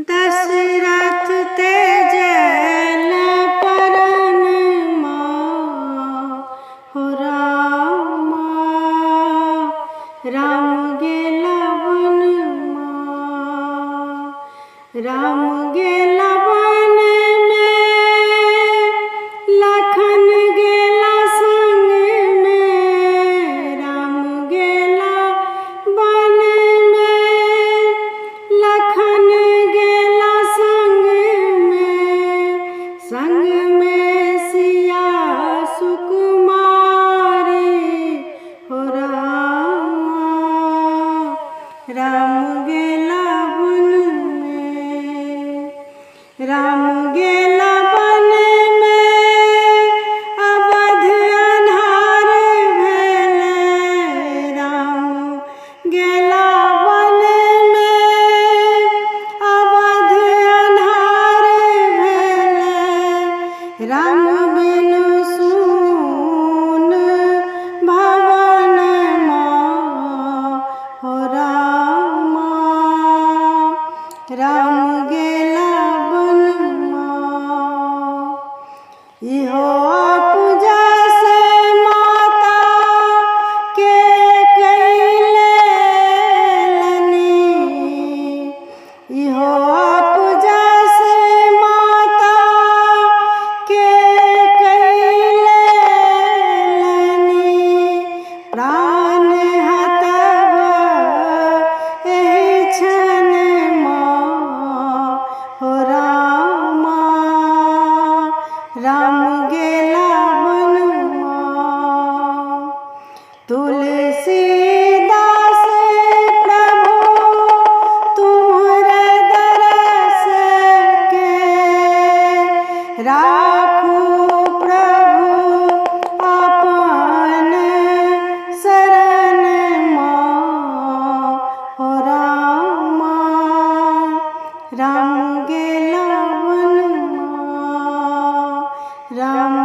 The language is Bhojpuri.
दशरथ तेजल परन हो रामा, राम गेला वनमा, राम गेला वन में, लखन गेला संग में, राम गेला वन में, लखन गेला संग में सिया सुकुमारी हो रामा, राम गेला वन में, राम गेला वन में, अवध अन्हार भेलै, राम गेला वन में, अवध अन्हार भेलै, राम बिनु सून भवन हो रामा, राम गेला वनमा। इहो पूजा से माता के कैले लनी, इहो पूजा से माता के कैले लनी, प्राण हतब एहि क्षण हो रामा, राम गेला वनमा। तुलसीदास प्रभु तुम्हरे दरस के, राखू प्रभु अपन शरण हो रामा, राम गेला वनमा, राम